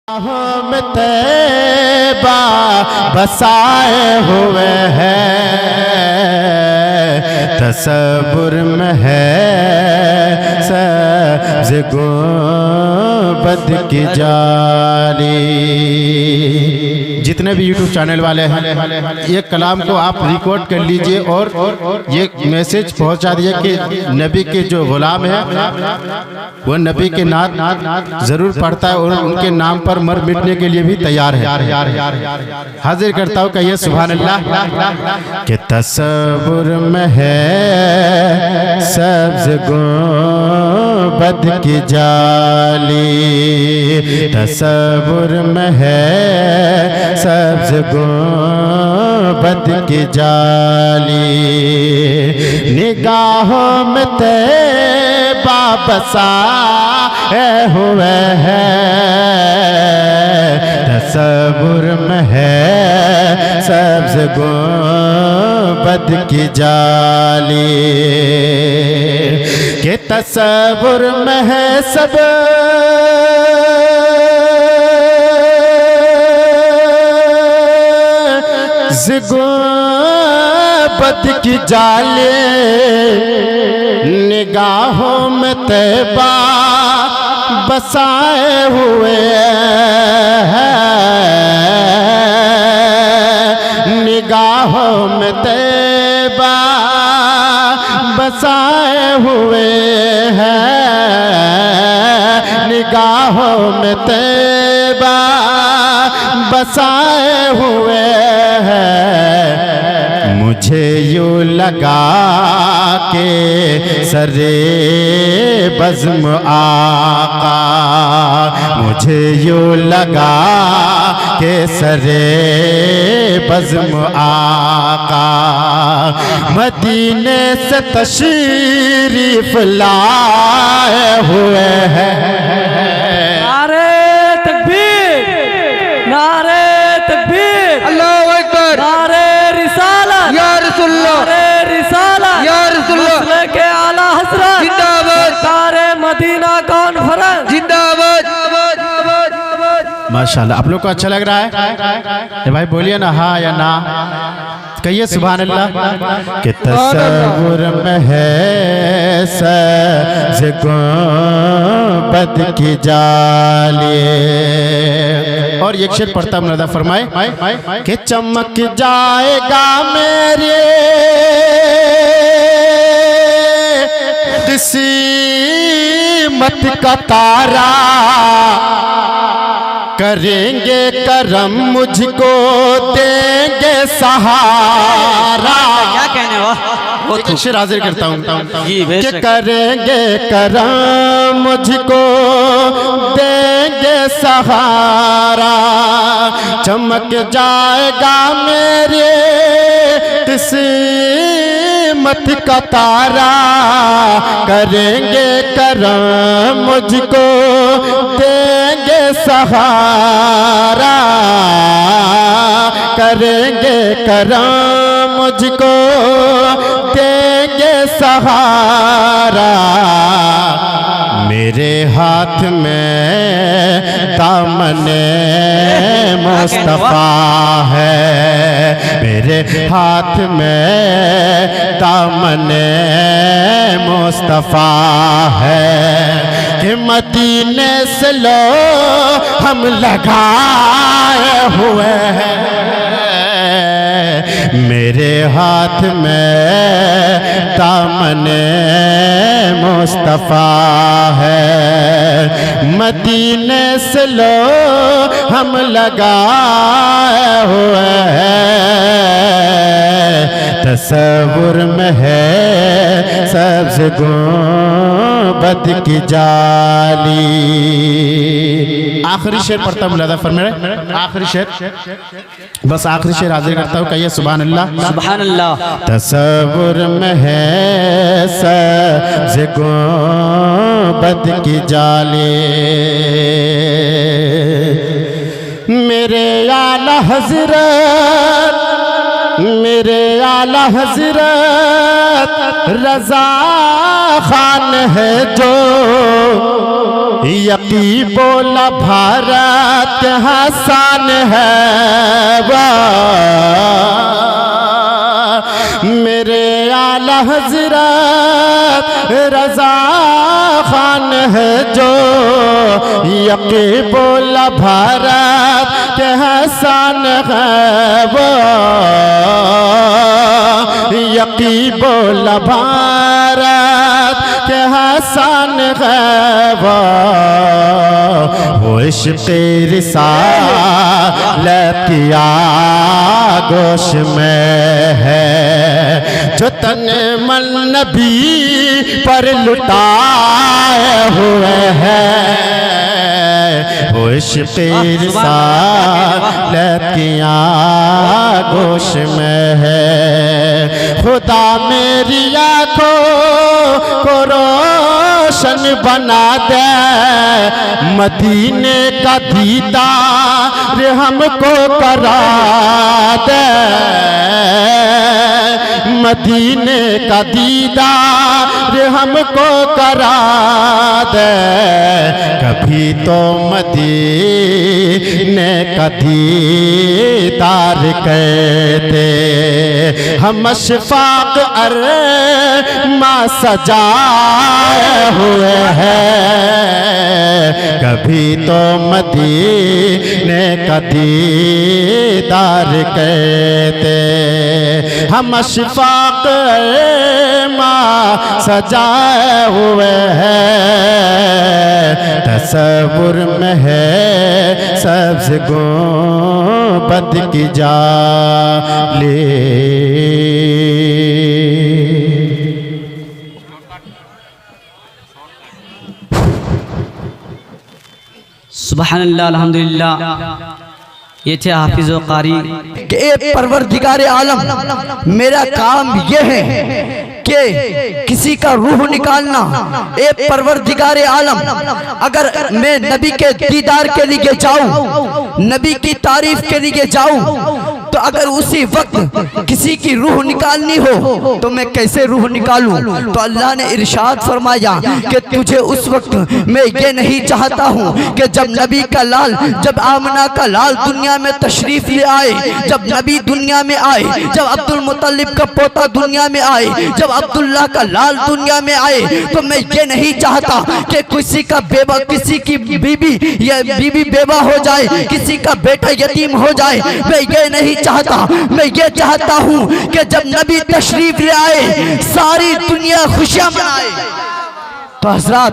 में तैबा बसाए हुए हैं, तसव्वुर में है सब्ज़ गुंबद की जाली। जितने भी यूट्यूब चैनल वाले हैं, ये कलाम को आप रिकॉर्ड कर लीजिए और ये मैसेज पहुंचा दिए कि नबी के जो गुलाम है वो नबी के नात जरूर पढ़ता है और उनके नाम पर मर मिटने के लिए भी तैयार है। हाजिर करता हूँ, कहिए सुभान अल्लाह। कि तसव्वुर में है सब्ज़ गुंबद की जाली, तसव्वुर में है सब्ज़ गुंबद की जाली। निगाहों में तैबा बसाए हुए हैं, तसव्वुर में है सब्ज़ गुंबद की जाली। के तसव्वुर में है सब्ज़ गुंबद की जाली। निगाहों में तैबा बसाए हुए हैं, निगाहों में तैबा बसाए हुए हैं, निगाहों में तैबा बसाए हुए हैं। मुझे यूं लगा के सरे बज़्म आका, मुझे यूं लगा के सरे बज़्म आका मदीने से तशरीफ लाए हुए हैं। नारे तकबीर, नारे तकबीर, अल्लाहु अकबर, नारे रिसालत या रसूलुल्लाह, नारे रिसालत या रसूलुल्लाह, मसले के आला हज़रत जिंदाबाद, सरकारे मदीना कॉन्फ्रेंस जिंदाबाद। माशाल्लाह, आप लोग को अच्छा लग रहा है? भाई बोलिए ना हाँ या ना, कहिए सुभान अल्लाह। कि तसव्वुर में है सब्ज़ गुंबद की जाली। और एक शेर पढ़ता मुनादा फरमाए कि चमक जाएगा मेरे किस्मत का तारा, करेंगे करम मुझको देंगे सहारा। क्या कहने वो एक शेर हाजिर करता हूँ जी, कि बेशक। करेंगे करम मुझको देंगे सहारा, चमक जाएगा मेरे किस्मत का तारा, करेंगे करम मुझको देंगे सहारा, करेंगे करम मुझको देंगे सहारा। मेरे हाथ में दामने मुस्तफा है, मेरे हाथ में दामने मुस्तफा है। कि मदीने से लो हम लगाए हुए हैं, मेरे हाथ में दामने मुस्तफा है, मदीने से लो हम लगाए हुए हैं, तसव्वुर में है सब्ज़ गुंबद की जाली। आखिरी शेर पढ़ता मुलादा फरमाए, आखिरी शेर, बस आखिरी शेर हाजिर करता हूँ, कहिए सुभान अल्लाह। सुभान अल्लाह। तसव्वुर में है सब्ज़ गुंबद की जाली। मेरे आला हज़रत, मेरे आला हज़रत रज़ा खान है जो, यकी बोला भारत के हसन है वो, मेरे आला हजरत रजा खान है जो यकीबुल भारत के हसन है वो, यकीबुल भारत के हसन है वो, इश्क़ रिसालत की आगोश में है, जो तन मन नबी पर लुटाए हुए हैं, वो इश्क़ रिसालत की आगोश में है। खुदा मेरी आँखों को रोशन बना दे, मदीने का दीदार हमको करा दे, मदीने का दीदार हमको करा दे, कभी तो मदीने का दीदार कहते हम अशफाक अरमा सजाए हुए हैं, कभी तो मदीने का दीदार कहते हम अशफाक अरमा सजाए हुए हैं, तसव्वुर में है सबसे गुंबद की जाली। सुबहानल्लाह अल्हम्दुलिल्लाह। ये थे हाफिज व कारी कि ए परवरदिगारे आलम, मेरा काम ये है कि किसी का रूह निकालना। ए परवरदिगारे आलम, अगर मैं नबी के दीदार के लिए जाऊं, नबी की तारीफ के लिए जाऊं, तो अगर उसी वक्त किसी की रूह निकालनी हो तो मैं कैसे रूह निकालूं? तो अल्लाह ने इरशाद फरमाया कि तुझे उस वक्त मैं ये नहीं चाहता हूँ कि जब नबी का लाल, जब आमना का लाल दुनिया में तशरीफ ले आए, जब नबी दुनिया में आए, जब अब्दुल मुत्तलिब का पोता दुनिया में आए, जब अब्दुल्ला का लाल दुनिया में आए, तो मैं ये नहीं चाहता कि किसी का बेवा, किसी की बीबी या बीबी बेवा हो जाए, किसी का बेटा यतीम हो जाए। मैं ये नहीं चाहता, मैं ये चाहता हूँ कि जब नबी तशरीफ ले आए सारी दुनिया खुशियां मनाए। तो हजरात,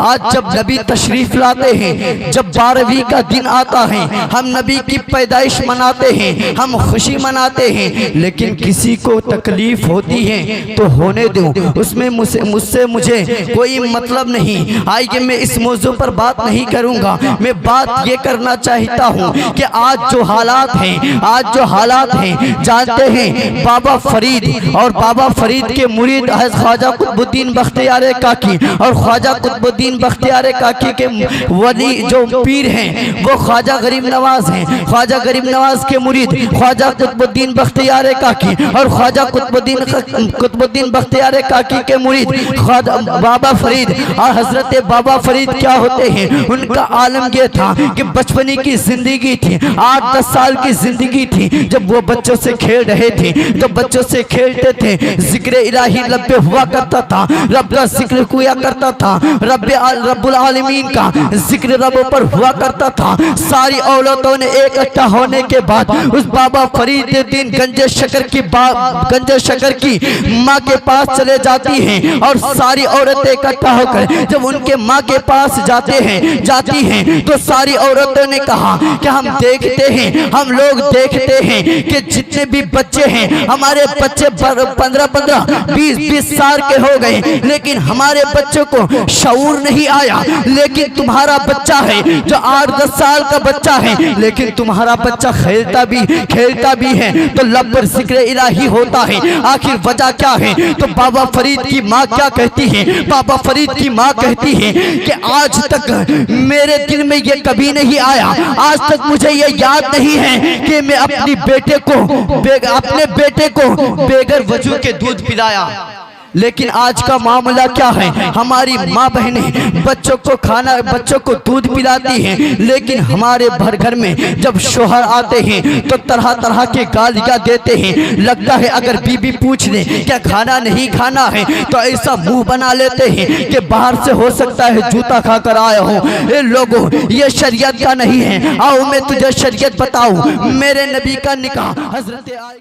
आज जब नबी तशरीफ लाते हैं, जब 12वीं का दिन आता है, हम नबी की पैदाइश मनाते हैं, हम खुशी मनाते हैं, लेकिन किसी को तकलीफ होती है तो होने दो, उसमें मुझसे मुझे कोई मतलब नहीं। आइए मैं इस मौजू पर बात नहीं करूंगा, मैं बात ये करना चाहता हूँ कि आज जो हालात हैं, आज जो हालात हैं, जानते हैं बाबा फरीद और बाबा फरीद के मुरीद ख्वाजा कुतुबुद्दीन बख्तियार काकी और ख्वाजा कुतुबुद्दीन बख्तियार काकी के वली जो पीर हैं वो ख्वाजा गरीब नवाज हैं। ख्वाजा गरीब नवाज के मुरीद ख्वाजा कुतुबुद्दीन बख्तियार काकी और ख्वाजा कुतुबुद्दीन बख्तियार काकी के मुरीद ख्वाजा बाबा फरीद। और हजरत बाबा फरीद क्या होते हैं, उनका आलम ये था कि बचपनी की जिंदगी थी, 8-10 साल की जिंदगी थी, जब वो बच्चों से खेल रहे थे, तो बच्चों से खेलते थे, जिक्र इलाही लब पे हुआ करता था, रब का जिक्र किया करता था, रब्बुल आलमीन का जिक्र रब पर हुआ करता था। सारी औरतों ने इकट्ठा होने के बाद उस बाबा फरीद दिन गंजे शकर की माँ के पास चले जाती हैं, और सारी औरतें इकट्ठा होकर जब उनके माँ के पास जाती हैं तो सारी औरतों ने कहा कि हम देखते हैं, हम लोग देखते हैं कि जितने भी बच्चे हैं, हमारे बच्चे 15-15, 20-20 साल के हो गए, लेकिन हमारे बच्चों को शऊर नहीं आया। लेकिन तुम्हारा बच्चा है जो 8-10 साल का बच्चा है, लेकिन तुम्हारा बच्चा खेलता भी है, तो लब पर जिक्र इलाही होता है। आखिर वजह क्या है? तो बाबा फरीद की माँ क्या कहती है? बाबा फरीद की माँ कहती है कि आज तक मेरे दिल में ये कभी नहीं आया, आज तक मुझे ये याद नहीं है कि मैं अपने बेटे को बगैर वजू के दूध पिलाया। लेकिन आज का मामला क्या है, हमारी माँ बहनें बच्चों को दूध पिलाती हैं, लेकिन हमारे घर में जब शोहर आते हैं तो तरह तरह के गालियां देते हैं। लगता है अगर बीबी पूछ ले क्या खाना नहीं खाना है तो ऐसा मुंह बना लेते हैं कि बाहर से हो सकता है जूता खाकर आया हूँ। ये लोगों, ये शरीयत का नहीं है। आओ मैं तुझे शरीयत बताऊं। मेरे नबी का निकाह हजरत